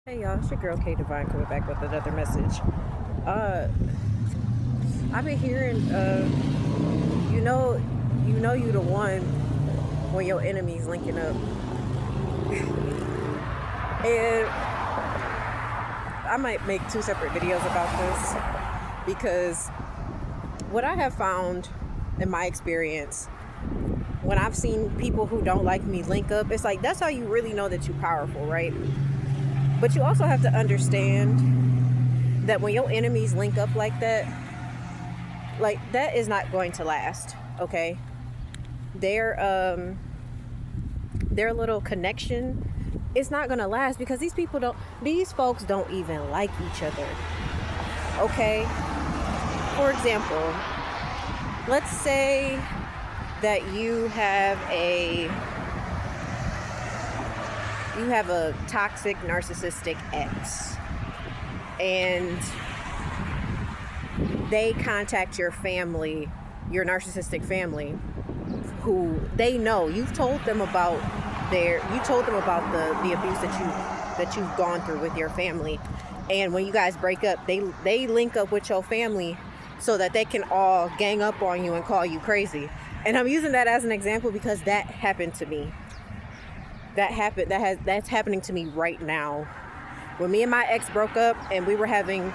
Hey y'all, it's your girl K Divine coming back with another message. Uh, I've been hearing, you the one when your enemy's linking up, and I might make two separate videos about this because what I have found in my experience when I've seen people who don't like me link up, it's like that's how you really know that you're powerful, right? But you also have to understand that when your enemies link up like that is not going to last, okay? Their little connection is not going to last because these folks don't even like each other, okay? For example, let's say that you have a toxic narcissistic ex and they contact your family, your narcissistic family, who they know you've told them about the abuse that you've gone through with your family, and when you guys break up, they link up with your family so that they can all gang up on you and call you crazy. And I'm using that as an example because that happened to me. That's happening to me right now. When me and my ex broke up and we were having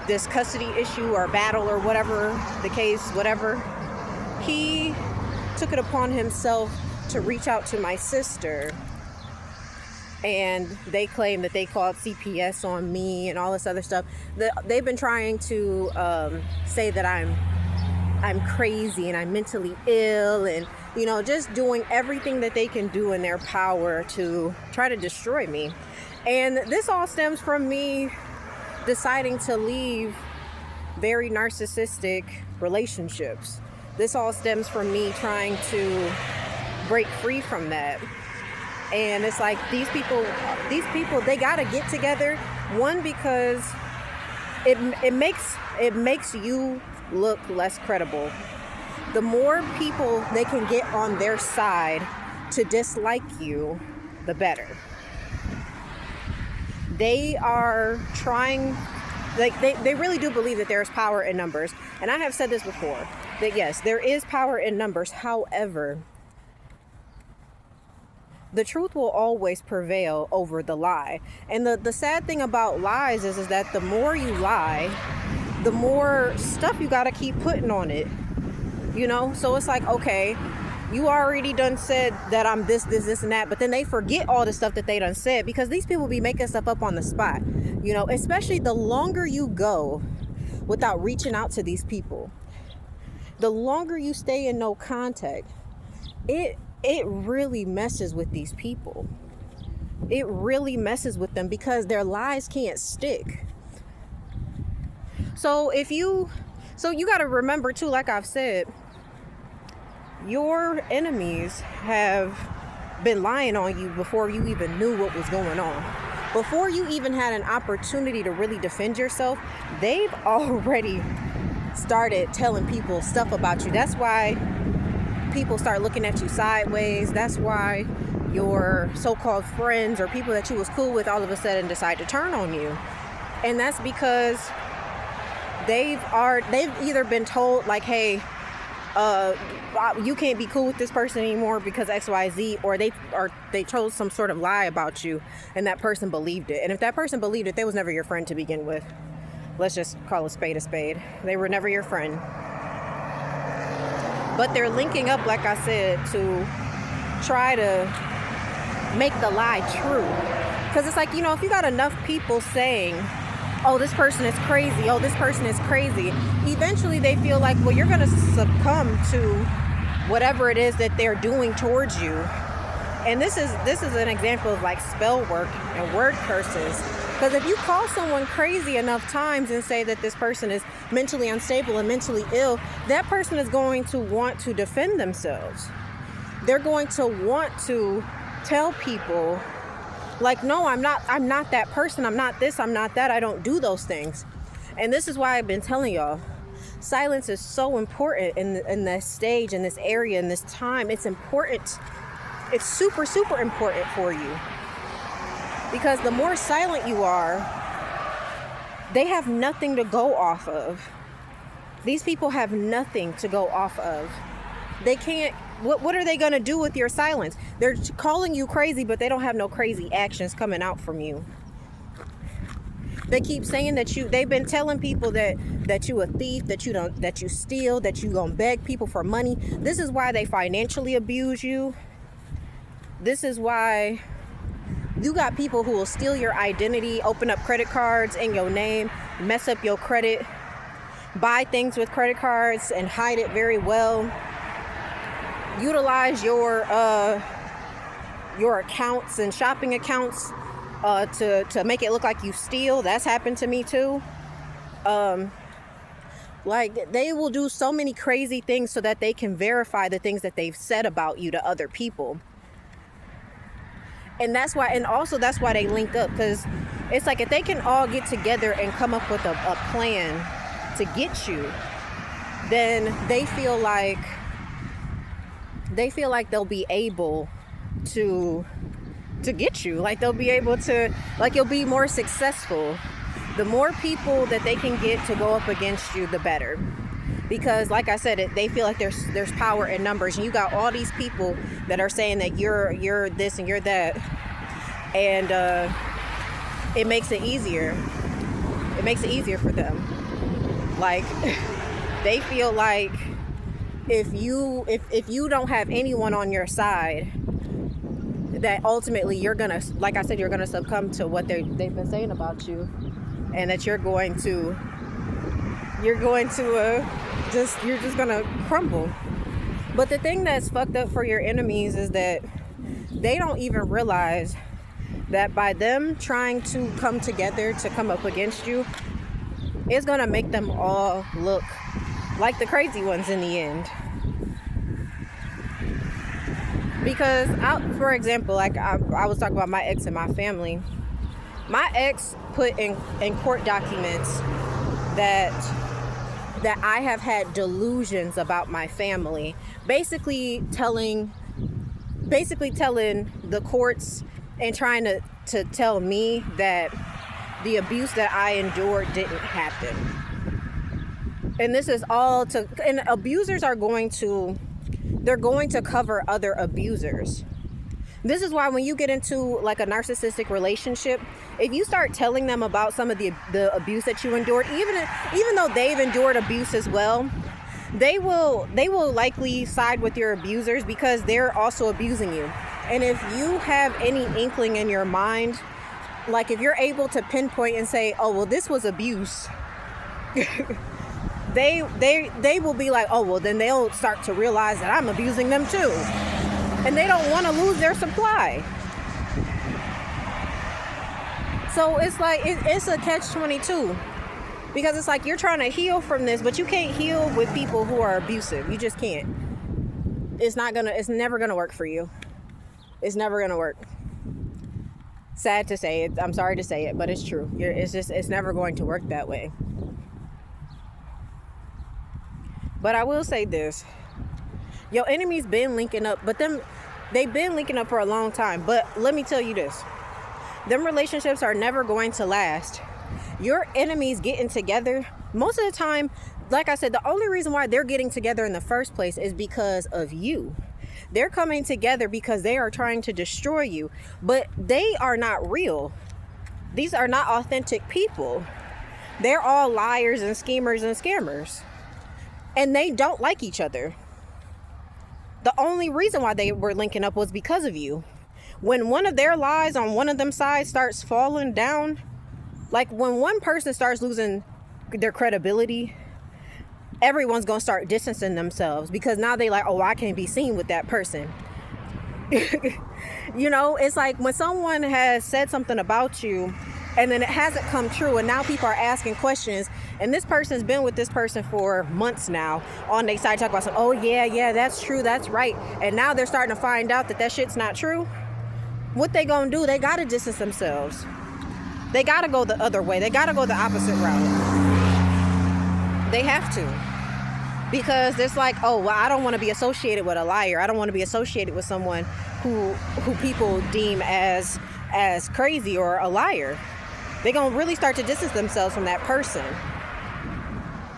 this custody issue or battle or whatever the case, whatever, he took it upon himself to reach out to my sister, and they claim that they called CPS on me and all this other stuff. They've been trying to say that I'm crazy and I'm mentally ill, and just doing everything that they can do in their power to try to destroy me. And this all stems from me deciding to leave very narcissistic relationships. This all stems from me trying to break free from that. And it's like these people, they gotta get together. One, because it makes you look less credible. The more people they can get on their side to dislike you, the better. They are trying, they really do believe that there is power in numbers. And I have said this before, that yes, there is power in numbers. However, the truth will always prevail over the lie. And the sad thing about lies is that the more you lie, the more stuff you gotta keep putting on it. So it's like, okay, you already done said that I'm this, and that, but then they forget all the stuff that they done said because these people be making stuff up on the spot. Especially the longer you go without reaching out to these people, the longer you stay in no contact, it really messes with these people. It really messes with them because their lies can't stick. So you got to remember too, like I've said, your enemies have been lying on you before you even knew what was going on. Before you even had an opportunity to really defend yourself, they've already started telling people stuff about you. That's why people start looking at you sideways. That's why your so-called friends or people that you was cool with all of a sudden decide to turn on you. And that's because they've either been told like, hey, you can't be cool with this person anymore because XYZ, or they chose some sort of lie about you and that person believed it. And if that person believed it, they was never your friend to begin with. Let's just call a spade a spade. They were never your friend. But they're linking up, like I said, to try to make the lie true. Because it's like, if you got enough people saying, oh, this person is crazy, oh, this person is crazy, eventually they feel like, well, you're going to succumb to whatever it is that they're doing towards you. And this is an example of like spell work and word curses. Because if you call someone crazy enough times and say that this person is mentally unstable and mentally ill, that person is going to want to defend themselves. They're going to want to tell people, like, no, I'm not that person. I'm not this, I'm not that. I don't do those things. And this is why I've been telling y'all, silence is so important in this stage, in this area, in this time. It's important. It's super, super important for you. Because the more silent you are, they have nothing to go off of. These people have nothing to go off of. They can't, what are they going to do with your silence? They're calling you crazy, but they don't have no crazy actions coming out from you. They keep saying that they've been telling people that you a thief, that you steal, that you gonna beg people for money. This is why they financially abuse you. This is why you got people who will steal your identity, open up credit cards in your name, mess up your credit, buy things with credit cards and hide it very well. Utilize your accounts and shopping accounts to make it look like you steal. That's happened to me too. Like, they will do so many crazy things so that they can verify the things that they've said about you to other people. And that's why they link up, because it's like if they can all get together and come up with a plan to get you, then they feel like they'll be able to get you. Like, they'll be able to, like, you'll be more successful. The more people that they can get to go up against you, the better. Because, like I said, they feel like there's power in numbers, and you got all these people that are saying that you're this and you're that, and it makes it easier. It makes it easier for them. Like, they feel like if you don't have anyone on your side, that ultimately you're gonna, like I said, you're gonna succumb to what they've been saying about you, and that you're just gonna crumble. But the thing that's fucked up for your enemies is that they don't even realize that by them trying to come together to come up against you, it's gonna make them all look like the crazy ones in the end. Because, for example, like I was talking about my ex and my family. My ex put in court documents that I have had delusions about my family. Basically telling the courts and trying to tell me that the abuse that I endured didn't happen. And this is all and abusers are going to cover other abusers. This is why when you get into like a narcissistic relationship, if you start telling them about some of the abuse that you endured, even though they've endured abuse as well, they will likely side with your abusers because they're also abusing you. And if you have any inkling in your mind, like if you're able to pinpoint and say, oh, well, this was abuse, they will be like, oh, well, then they'll start to realize that I'm abusing them too. And they don't want to lose their supply. So it's like, it's a catch-22. Because it's like you're trying to heal from this, but you can't heal with people who are abusive. You just can't. It's never gonna work for you. It's never gonna work. Sad to say it. I'm sorry to say it, but it's true. It's never going to work that way. But I will say this. Your enemy's been linking up, but they've been linking up for a long time. But let me tell you this. Them relationships are never going to last. Your enemies getting together, most of the time, like I said, the only reason why they're getting together in the first place is because of you. They're coming together because they are trying to destroy you. But they are not real. These are not authentic people. They're all liars and schemers and scammers. And they don't like each other. The only reason why they were linking up was because of you. When one of their lies on one of them sides starts falling down, like when one person starts losing their credibility, everyone's going to start distancing themselves because now they like, oh, I can't be seen with that person. You know, it's like when someone has said something about you and then it hasn't come true, and now people are asking questions, and this person's been with this person for months now on their side, talk about some, oh yeah, that's true, that's right. And now they're starting to find out that shit's not true. What they gonna do? They gotta distance themselves. They gotta go the other way. They gotta go the opposite route. They have to. Because it's like, oh, well, I don't want to be associated with a liar. I don't want to be associated with someone who people deem as as crazy or a liar. They're going to really start to distance themselves from that person.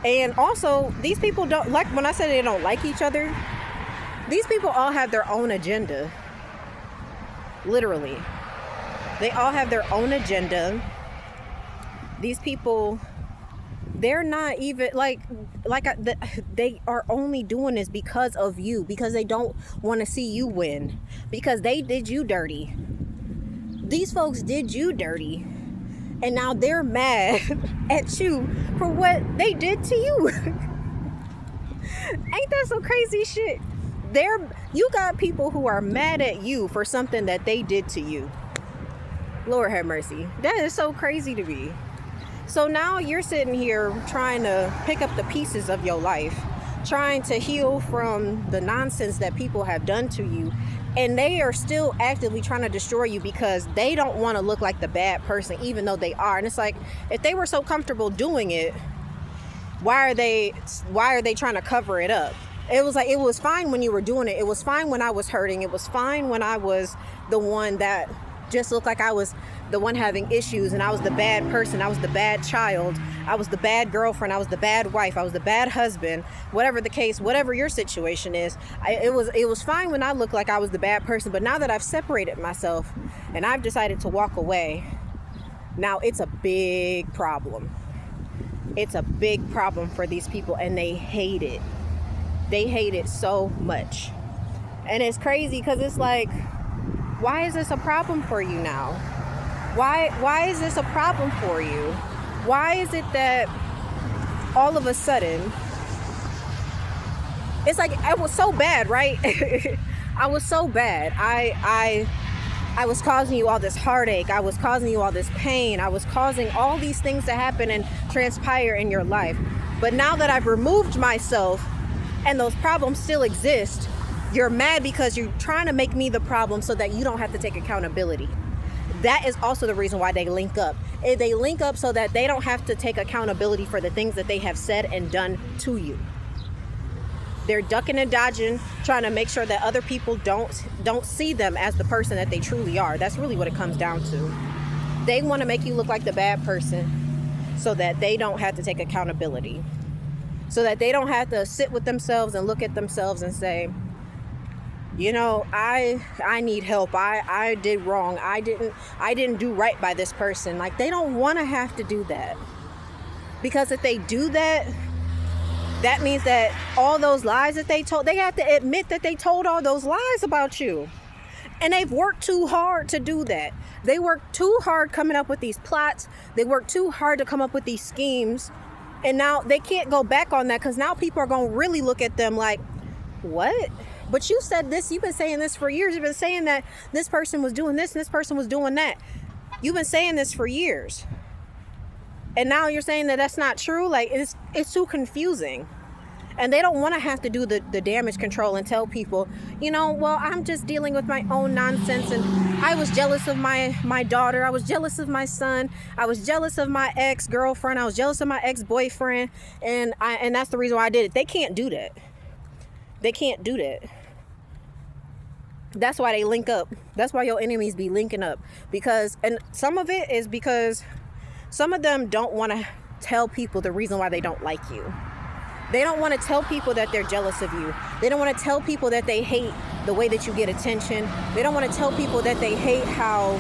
And also, these people don't, like when I said they don't like each other, these people all have their own agenda. Literally. They all have their own agenda. These people, they're not even they are only doing this because of you, because they don't want to see you win, because they did you dirty. These folks did you dirty, and now they're mad at you for what they did to you. Ain't that some crazy shit? You got people who are mad at you for something that they did to you. Lord have mercy. That is so crazy to me. So now you're sitting here trying to pick up the pieces of your life, trying to heal from the nonsense that people have done to you, and they are still actively trying to destroy you because they don't want to look like the bad person, even though they are. And it's like, if they were so comfortable doing it, why are they trying to cover it up? It was like, it was fine when you were doing it. It was fine when I was hurting. It was fine when I was the one that just looked like I was the one having issues, and I was the bad person. I was the bad child. I was the bad girlfriend. I was the bad wife. I was the bad husband. Whatever the case, whatever your situation is, it was fine when I looked like I was the bad person. But now that I've separated myself and I've decided to walk away, now it's a big problem. It's a big problem for these people, and they hate it. They hate it so much. And it's crazy because it's like, why is this a problem for you now? Why is this a problem for you? Why is it that all of a sudden, it's like, I was so bad, right? I was so bad. I was causing you all this heartache. I was causing you all this pain. I was causing all these things to happen and transpire in your life. But now that I've removed myself and those problems still exist, you're mad because you're trying to make me the problem so that you don't have to take accountability. That is also the reason why they link up. They link up so that they don't have to take accountability for the things that they have said and done to you. They're ducking and dodging, trying to make sure that other people don't see them as the person that they truly are. That's really what it comes down to. They want to make you look like the bad person so that they don't have to take accountability. So that they don't have to sit with themselves and look at themselves and say, you know, I need help. I did wrong. I didn't do right by this person. Like, they don't want to have to do that. Because if they do that, that means that all those lies that they told, they have to admit that they told all those lies about you. And they've worked too hard to do that. They worked too hard coming up with these plots. They worked too hard to come up with these schemes. And now they can't go back on that because now people are going to really look at them like, what? But you said this, you've been saying this for years. You've been saying that this person was doing this and this person was doing that. You've been saying this for years. And now you're saying that that's not true. Like, it's too confusing. And they don't want to have to do the damage control and tell people, you know, well, I'm just dealing with my own nonsense. And I was jealous of my daughter. I was jealous of my son. I was jealous of my ex-girlfriend. I was jealous of my ex-boyfriend. And that's the reason why I did it. They can't do that. They can't do that. That's why they link up. That's why your enemies be linking up. And some of it is because some of them don't want to tell people the reason why they don't like you. They don't want to tell people that they're jealous of you. They don't want to tell people that they hate the way that you get attention. They don't want to tell people that they hate how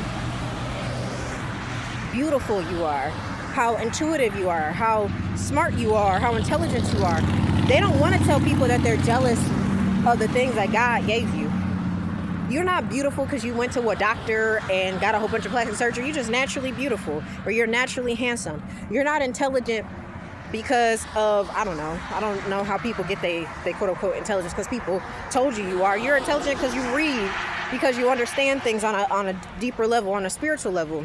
beautiful you are, how intuitive you are, how smart you are, how intelligent you are. They don't want to tell people that they're jealous of the things that God gave you. You're not beautiful because you went to a doctor and got a whole bunch of plastic surgery. You're just naturally beautiful, or you're naturally handsome. You're not intelligent because of, I don't know how people get they quote unquote intelligence because people told you are. You're intelligent because you read, because you understand things on a deeper level, on a spiritual level.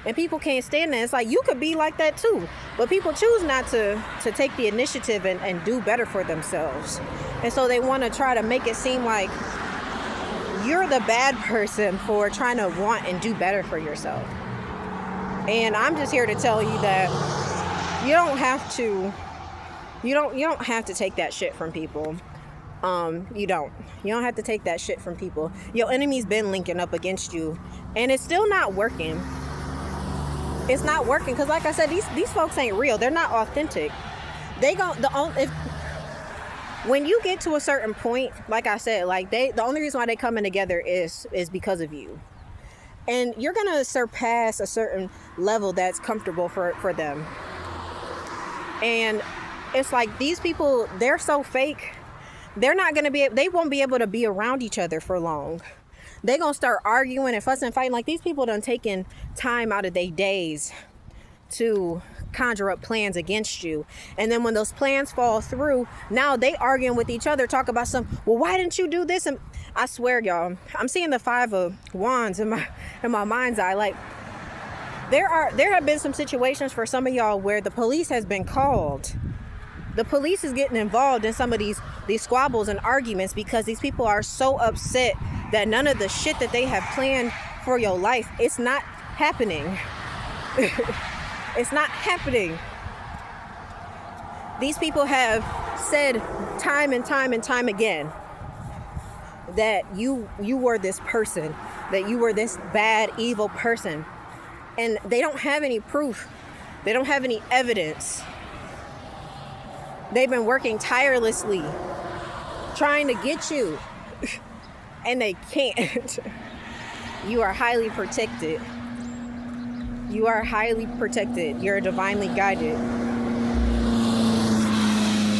And people can't stand that. It's like, you could be like that too. But people choose not to take the initiative and do better for themselves. And so they want to try to make it seem like you're the bad person for trying to want and do better for yourself. And I'm just here to tell you that you don't have to take that shit from people. You don't have to take that shit from people. Your enemy's been linking up against you And it's still not working. It's not working because, like I said, these folks ain't real. They're not authentic. When you get to a certain point, like I said, like the only reason why they coming together is because of you. And you're gonna surpass a certain level that's comfortable for them. And it's like these people, they're so fake. They won't be able to be around each other for long. They're going to start arguing and fussing and fighting. Like, these people done taken time out of their days to conjure up plans against you. And then when those plans fall through, now they arguing with each other, talk about well, why didn't you do this? And I swear, y'all, I'm seeing the 5 of Wands in my mind's eye. Like, there have been some situations for some of y'all where the police has been called. The police is getting involved in some of these squabbles and arguments because these people are so upset that none of the shit that they have planned for your life, it's not happening. It's not happening. These people have said time and time and time again that you were this person, that you were this bad, evil person. And they don't have any proof. They don't have any evidence. They've been working tirelessly trying to get you, and they can't. You are highly protected. You are highly protected. You're divinely guided.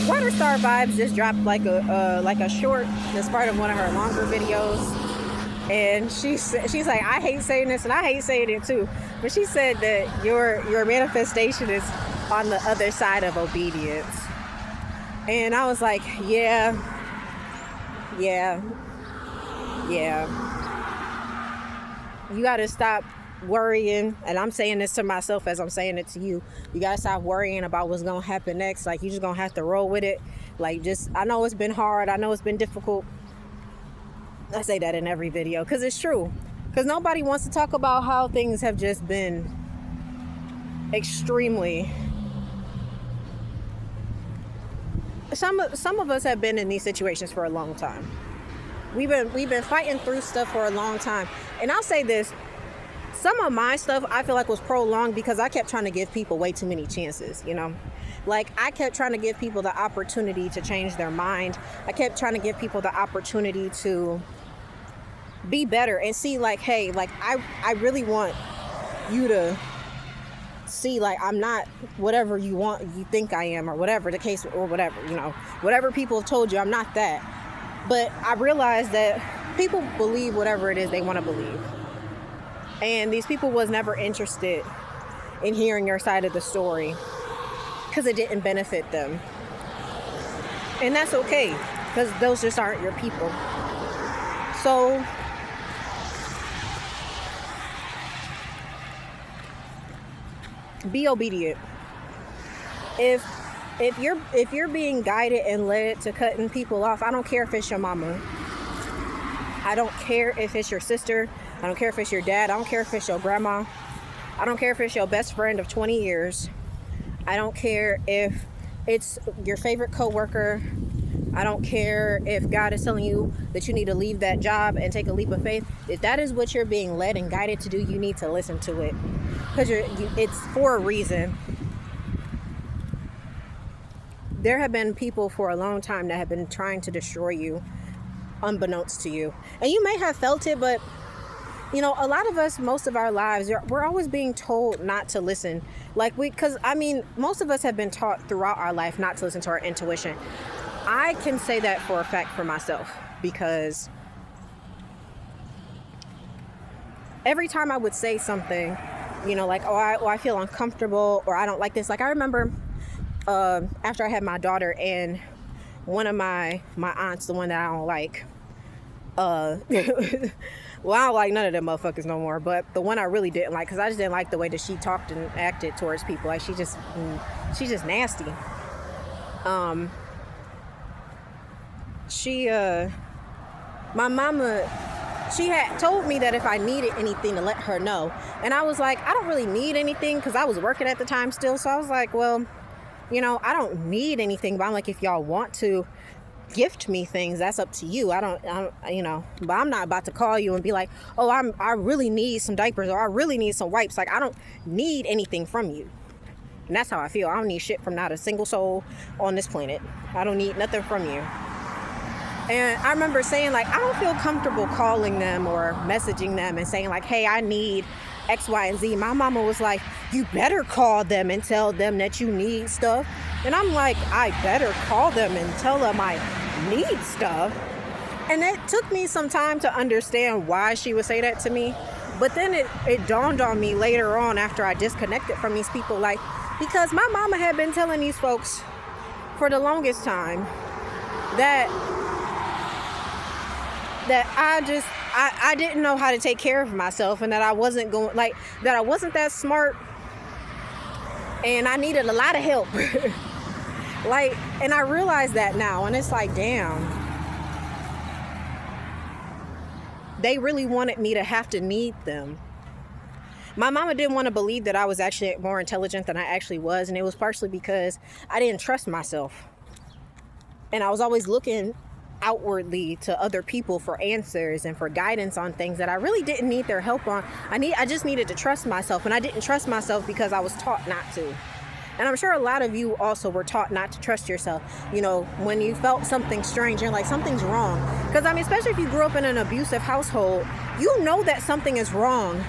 Water Star Vibes just dropped like a short that's part of one of her longer videos, and she's like, I hate saying this and I hate saying it too, but she said that your manifestation is on the other side of obedience. And I was like, yeah. You got to stop worrying. And I'm saying this to myself as I'm saying it to you. You got to stop worrying about what's going to happen next. Like, you just going to have to roll with it. Like, I know it's been hard. I know it's been difficult. I say that in every video because it's true. Because nobody wants to talk about how things have just been extremely... Some of us have been in these situations for a long time. We've been fighting through stuff for a long time. And I'll say this, some of my stuff I feel like was prolonged because I kept trying to give people way too many chances, you know? Like, I kept trying to give people the opportunity to change their mind. I kept trying to give people the opportunity to be better and see, like, hey, like, I really want you to see, like, I'm not whatever you think I am, or whatever the case, or whatever, you know, whatever people have told you, I'm not that. But I realized that people believe whatever it is they want to believe. And these people was never interested in hearing your side of the story because it didn't benefit them. And that's okay, because those just aren't your people. So be obedient. If you're being guided and led to cutting people off, I don't care if it's your mama. I don't care if it's your sister. I don't care if it's your dad. I don't care if it's your grandma. I don't care if it's your best friend of 20 years. I don't care if it's your favorite coworker. I don't care if God is telling you that you need to leave that job and take a leap of faith. If that is what you're being led and guided to do, you need to listen to it. Because it's for a reason. There have been people for a long time that have been trying to destroy you, unbeknownst to you. And you may have felt it, but, you know, a lot of us, most of our lives, we're always being told not to listen. Because most of us have been taught throughout our life not to listen to our intuition. I can say that for a fact for myself, because every time I would say something, you know, like, I feel uncomfortable, or I don't like this. Like, I remember after I had my daughter, and one of my aunts, the one that I don't like, well, I don't like none of them motherfuckers no more, but the one I really didn't like, because I just didn't like the way that she talked and acted towards people. Like, she's just nasty. My mama, she had told me that if I needed anything to let her know. And I was like, I don't really need anything, because I was working at the time still. So I was like, well, you know, I don't need anything. But I'm like, if y'all want to, gift me things, that's up to you. I don't, you know, but I'm not about to call you and be like, oh, I really need some diapers, or I really need some wipes. Like, I don't need anything from you. And that's how I feel. I don't need shit from not a single soul on this planet. I don't need nothing from you. And I remember saying, like, I don't feel comfortable calling them or messaging them and saying, like, hey, I need X, Y, and Z. My mama was like, you better call them and tell them that you need stuff. And I'm like, I better call them and tell them I need stuff. And it took me some time to understand why she would say that to me. But then it dawned on me later on, after I disconnected from these people, like, because my mama had been telling these folks for the longest time that I didn't know how to take care of myself, and that I wasn't that smart, and I needed a lot of help. Like, and I realize that now, and it's like, damn, they really wanted me to have to need them. My mama didn't want to believe that I was actually more intelligent than I actually was, and it was partially because I didn't trust myself. And I was always looking outwardly to other people for answers and for guidance on things that I really didn't need their help on. I just needed to trust myself, and I didn't trust myself because I was taught not to. And I'm sure a lot of you also were taught not to trust yourself. You know, when you felt something strange, you're like, something's wrong. Because, I mean, especially if you grew up in an abusive household, you know that something is wrong,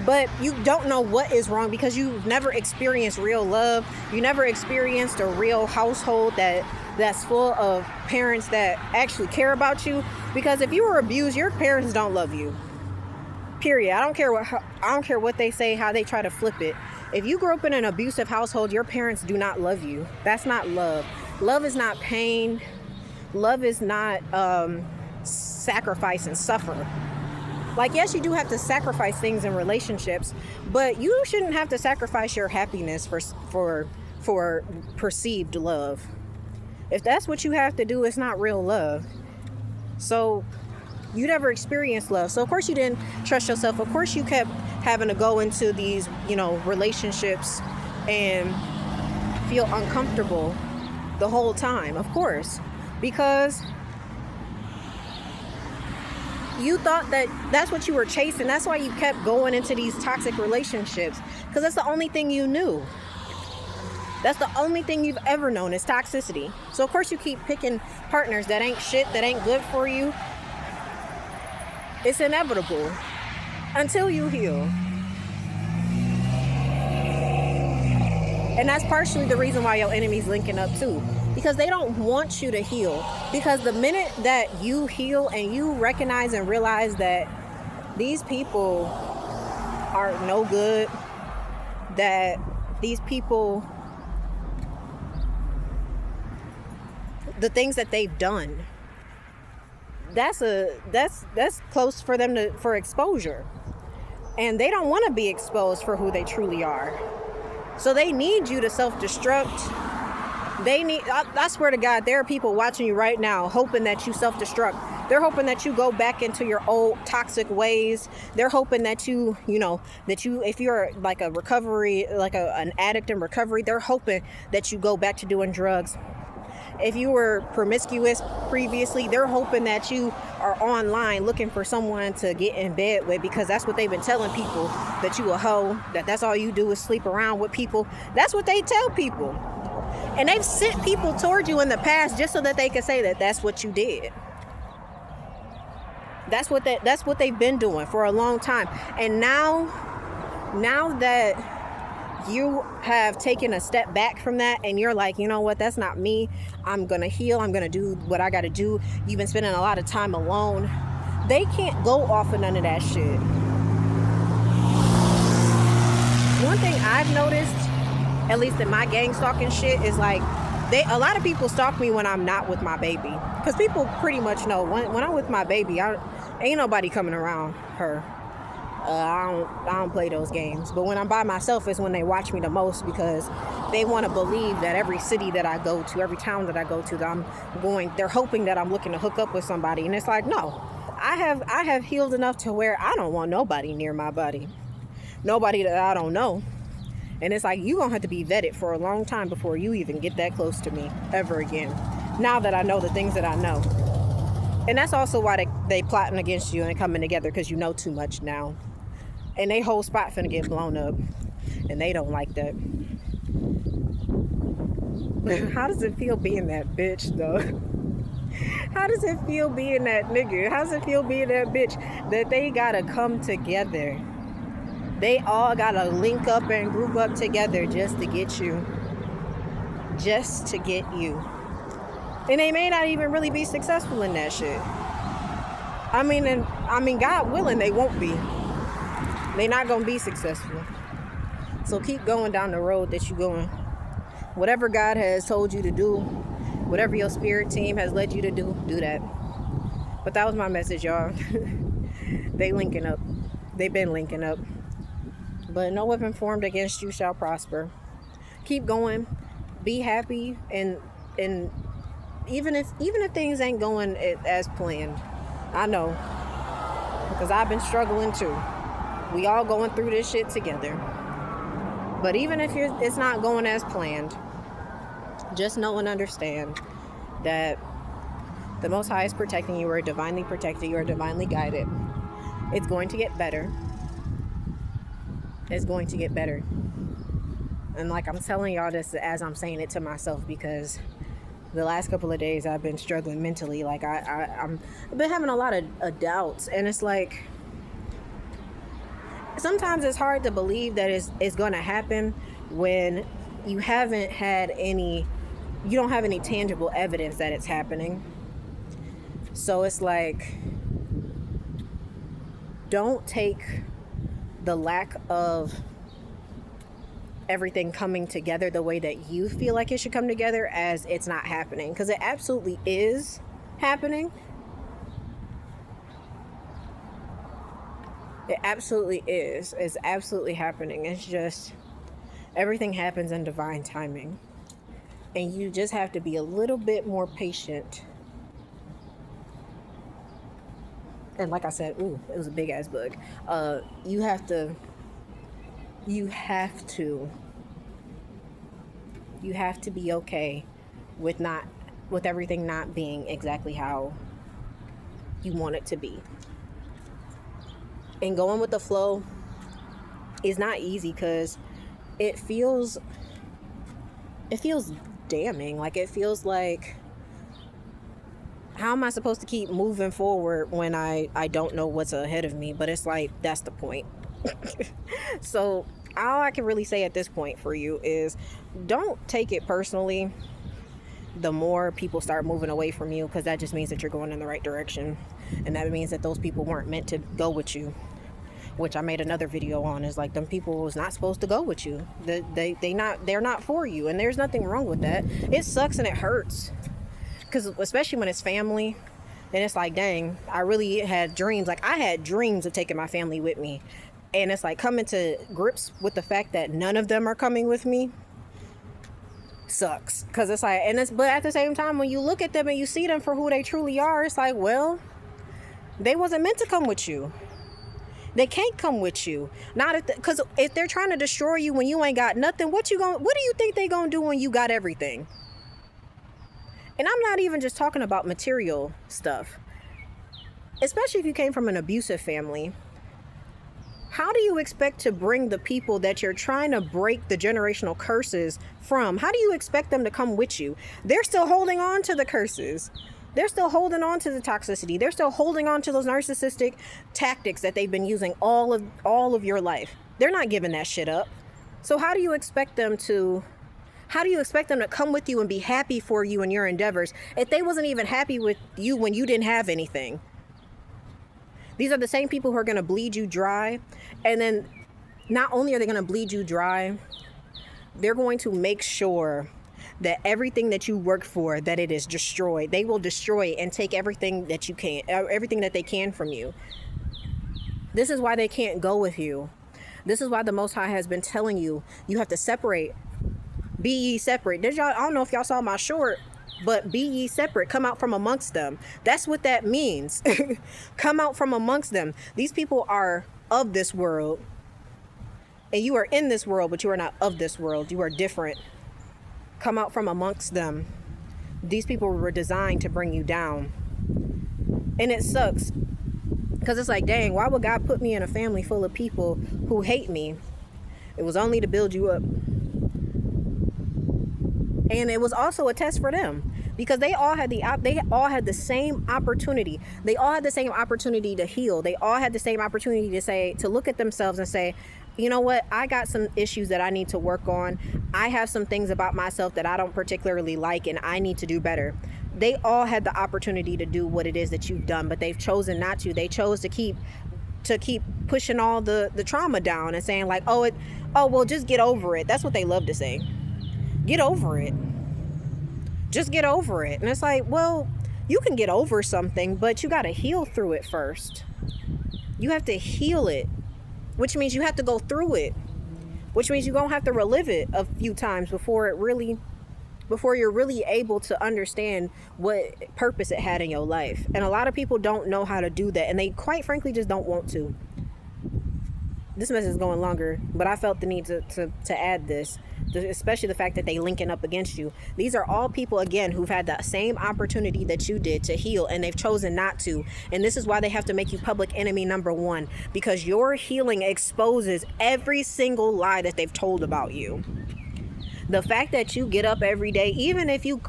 but you don't know what is wrong because you've never experienced real love. You never experienced a real household that's full of parents that actually care about you. Because if you were abused, your parents don't love you. Period. I don't care what they say, how they try to flip it. If you grew up in an abusive household, your parents do not love you. That's not love. Love is not pain. Love is not sacrifice and suffer. Like, yes, you do have to sacrifice things in relationships, but you shouldn't have to sacrifice your happiness for perceived love. If that's what you have to do, it's not real love. So you never experienced love. So of course you didn't trust yourself. Of course you kept having to go into these, you know, relationships and feel uncomfortable the whole time, of course, because you thought that that's what you were chasing. That's why you kept going into these toxic relationships, because that's the only thing you knew. That's the only thing you've ever known is toxicity. So of course you keep picking partners that ain't shit, that ain't good for you. It's inevitable until you heal. And that's partially the reason why your enemy's linking up too. Because they don't want you to heal. Because the minute that you heal and you recognize and realize that these people are no good, that these people, the things that they've done, that's close for them for exposure. And they don't want to be exposed for who they truly are. So they need you to self-destruct. I swear to God, there are people watching you right now hoping that you self-destruct. They're hoping that you go back into your old toxic ways. They're hoping that if you're like a recovery, like an addict in recovery, they're hoping that you go back to doing drugs. If you were promiscuous previously, they're hoping that you are online looking for someone to get in bed with, because that's what they've been telling people, that you a hoe, that's all you do is sleep around with people. That's what they tell people. And they've sent people toward you in the past just so that they can say that that's what you did. That's what they've been doing for a long time. And now that you have taken a step back from that and you're like, you know what, that's not me. I'm going to heal. I'm going to do what I got to do. You've been spending a lot of time alone. They can't go off of none of that shit. One thing I've noticed, at least in my gang stalking shit, is like a lot of people stalk me when I'm not with my baby. Because people pretty much know when I'm with my baby, ain't nobody coming around her. I don't play those games. But when I'm by myself is when they watch me the most, because they want to believe that every city that I go to, every town that I go to, they're hoping that I'm looking to hook up with somebody. And it's like, no, I have healed enough to where I don't want nobody near my body. Nobody that I don't know. And it's like, you're going to have to be vetted for a long time before you even get that close to me ever again. Now that I know the things that I know. And that's also why they plotting against you and coming together, because you know too much now. And they whole spot finna get blown up. And they don't like that. How does it feel being that bitch, though? How does it feel being that nigga? How does it feel being that bitch that they gotta come together? They all gotta link up and group up together just to get you. Just to get you. And they may not even really be successful in that shit. I mean, God willing, they won't be. They're not gonna be successful. So keep going down the road that you're going. Whatever God has told you to do, whatever your spirit team has led you to do that. But that was my message, y'all. They linking up. They've been linking up. But no weapon formed against you shall prosper. Keep going. Be happy, and even if things ain't going as planned, I know, because I've been struggling too. We all going through this shit together. But even if it's not going as planned, just know and understand that the Most High is protecting you. You are divinely protected. You are divinely guided. It's going to get better. It's going to get better. And like I'm telling y'all this as I'm saying it to myself, because the last couple of days I've been struggling mentally. Like I've been having a lot of doubts, and it's like sometimes it's hard to believe that it's going to happen when you don't have any tangible evidence that it's happening. So it's like, don't take the lack of everything coming together the way that you feel like it should come together as it's not happening, because it absolutely is happening. It absolutely is. It's absolutely happening. It's just everything happens in divine timing, and you just have to be a little bit more patient. And like I said, it was a big ass bug. You have to be okay with everything not being exactly how you want it to be. And going with the flow is not easy, because it feels damning. Like, it feels like, how am I supposed to keep moving forward when I don't know what's ahead of me? But it's like, that's the point. So all I can really say at this point for you is, don't take it personally the more people start moving away from you, because that just means that you're going in the right direction, and that means that those people weren't meant to go with you, which I made another video on. Is like, them people was not supposed to go with you. They're not for you, and there's nothing wrong with that. It sucks and it hurts, because especially when it's family, and it's like, dang, I really had dreams. Like, I had dreams of taking my family with me, and it's like coming to grips with the fact that none of them are coming with me sucks. Because it's like, but at the same time, when you look at them and you see them for who they truly are, it's like, well, they wasn't meant to come with you. They can't come with you. Not because if they're trying to destroy you when you ain't got nothing, what do you think they gonna do when you got everything? And I'm not even just talking about material stuff. Especially if you came from an abusive family. How do you expect to bring the people that you're trying to break the generational curses from? How do you expect them to come with you? They're still holding on to the curses. They're still holding on to the toxicity. They're still holding on to those narcissistic tactics that they've been using all of your life. They're not giving that shit up. So how do you expect them to come with you and be happy for you in your endeavors if they wasn't even happy with you when you didn't have anything? These are the same people who are going to bleed you dry. And then not only are they going to bleed you dry, they're going to make sure that everything that you work for, that it is destroyed. They will destroy and take everything that they can from you. This is why they can't go with you. This is why the Most High has been telling you, you have to separate. Be ye separate. I don't know if y'all saw my short, but be ye separate. Come out from amongst them. That's what that means. Come out from amongst them. These people are of this world, and you are in this world, but you are not of this world. You are different. Come out from amongst them. These people were designed to bring you down. And it sucks because it's like, dang, why would God put me in a family full of people who hate me? It was only to build you up. And it was also a test for them, because they all had the same opportunity. They all had the same opportunity to heal. They all had the same opportunity to look at themselves and say, you know what, I got some issues that I need to work on. I have some things about myself that I don't particularly like, and I need to do better. They all had the opportunity to do what it is that you've done, but they've chosen not to. They chose to keep pushing all the trauma down and saying like, oh well, just get over it. That's what they love to say. Get over it. Just get over it. And it's like, well, you can get over something, but you got to heal through it first. You have to heal it, which means you have to go through it, which means you're going to have to relive it a few times before you're really able to understand what purpose it had in your life. And a lot of people don't know how to do that, and they quite frankly just don't want to. This message is going longer, but I felt the need to add this, especially the fact that they linking up against you. These are all people, again, who've had the same opportunity that you did to heal, and they've chosen not to. And this is why they have to make you public enemy number one, because your healing exposes every single lie that they've told about you. The fact that you get up every day, even if you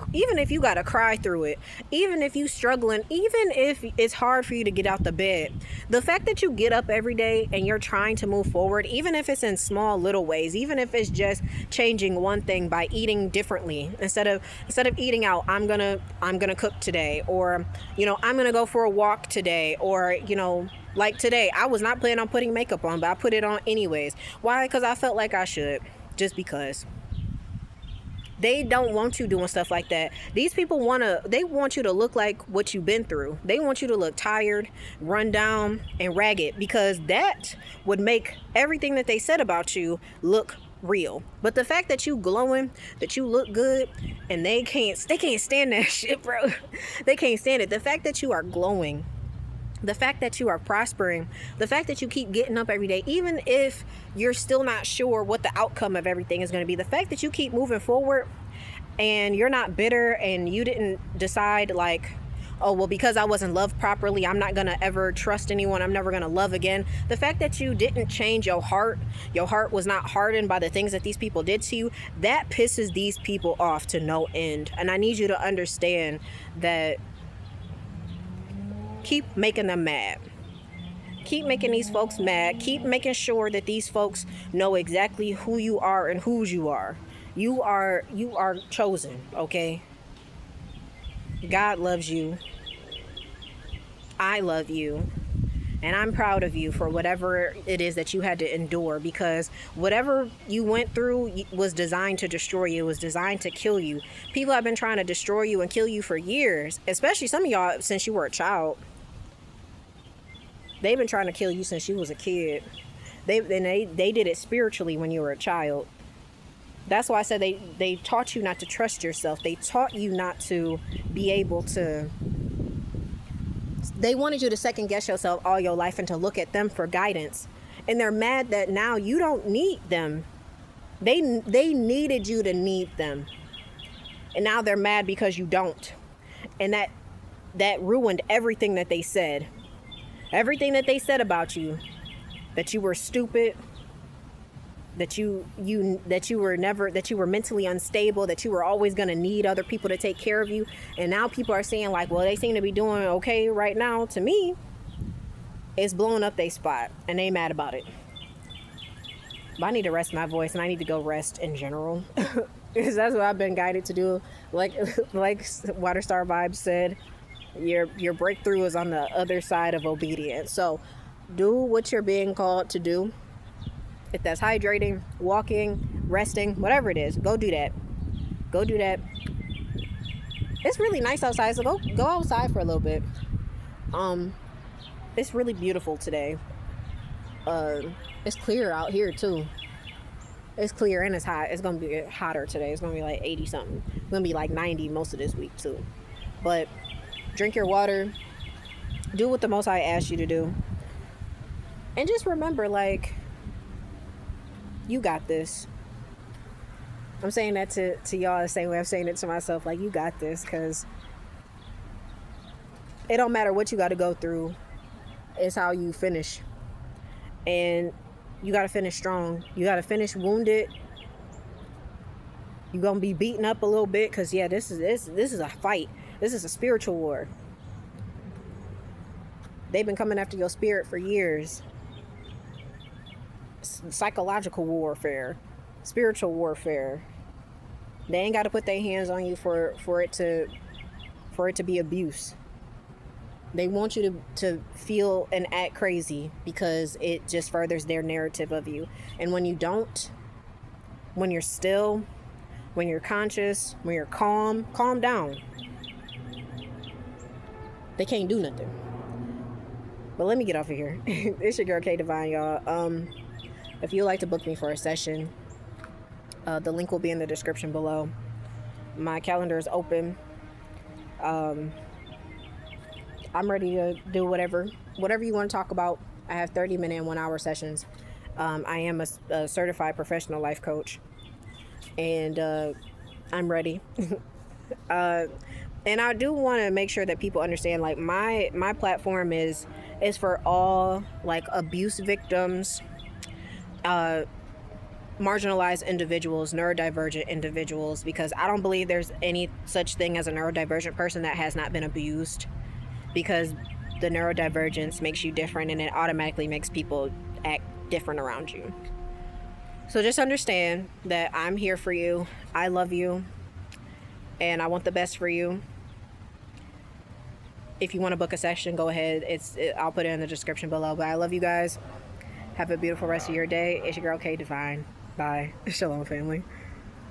gotta cry through it, even if you struggling, even if it's hard for you to get out the bed, the fact that you get up every day and you're trying to move forward, even if it's in small little ways, even if it's just changing one thing by eating differently, instead of eating out, I'm gonna cook today, or I'm gonna go for a walk today, or like today, I was not planning on putting makeup on, but I put it on anyways. Why? Because I felt like I should, just because. They don't want you doing stuff like that. These people they want you to look like what you've been through. They want you to look tired, run down, and ragged, because that would make everything that they said about you look real. But the fact that you glowing, that you look good, and they can't stand that shit, bro. They can't stand it. The fact that you are glowing, the fact that you are prospering, the fact that you keep getting up every day, even if you're still not sure what the outcome of everything is going to be, the fact that you keep moving forward and you're not bitter, and you didn't decide like, oh, well, because I wasn't loved properly, I'm not going to ever trust anyone, I'm never going to love again. The fact that you didn't change your heart was not hardened by the things that these people did to you, that pisses these people off to no end. And I need you to understand that. Keep making them mad. Keep making these folks mad. Keep making sure that these folks know exactly who you are and whose you are. You are chosen, okay? God loves you. I love you. And I'm proud of you for whatever it is that you had to endure, because whatever you went through was designed to destroy you. It was designed to kill you. People have been trying to destroy you and kill you for years, especially some of y'all since you were a child. They've been trying to kill you since you was a kid. They did it spiritually when you were a child. That's why I said they taught you not to trust yourself. They taught you not to be able to. They wanted you to second guess yourself all your life and to look at them for guidance. And they're mad that now you don't need them. They needed you to need them. And now they're mad because you don't. And that ruined everything that they said. Everything that they said about you, that you were stupid, that you were mentally unstable, that you were always going to need other people to take care of you. And now people are saying like, well, they seem to be doing okay right now. To me, it's blowing up their spot, and they mad about it. But I need to rest my voice, and I need to go rest in general. Because that's what I've been guided to do. Like Waterstar Vibes said, your breakthrough is on the other side of obedience. So do what you're being called to do. If that's hydrating, walking, resting, whatever it is, go do that. Go do that. It's really nice outside, so go outside for a little bit. It's really beautiful today. It's clear out here too. It's clear and it's hot. It's gonna be hotter today. It's gonna be like 80 something. It's gonna be like 90 most of this week too. But drink your water. Do what the Most High asked you to do. And just remember, like, you got this. I'm saying that to y'all the same way I'm saying it to myself. Like, you got this, because it don't matter what you got to go through. It's how you finish. And you got to finish strong. You got to finish wounded. You're going to be beaten up a little bit, because, yeah, this is a fight. This is a spiritual war. They've been coming after your spirit for years. Psychological warfare, spiritual warfare. They ain't got to put their hands on you for it to be abuse. They want you to feel and act crazy, because it just furthers their narrative of you. And when you don't, when you're still, when you're conscious, when you're calm down, they can't do nothing. But let me get off of here. It's your girl K Divine, y'all. If you'd like to book me for a session, the link will be in the description below. My calendar is open. I'm ready to do whatever you want to talk about. I have 30-minute and 1-hour sessions. I am a certified professional life coach, and I'm ready. And I do want to make sure that people understand, like, my platform is for all, like, abuse victims, marginalized individuals, neurodivergent individuals, because I don't believe there's any such thing as a neurodivergent person that has not been abused, because the neurodivergence makes you different, and it automatically makes people act different around you. So just understand that I'm here for you. I love you, and I want the best for you. If you want to book a session, go ahead. I'll put it in the description below. But I love you guys. Have a beautiful rest of your day. It's your girl K Divine. Bye. Shalom, family.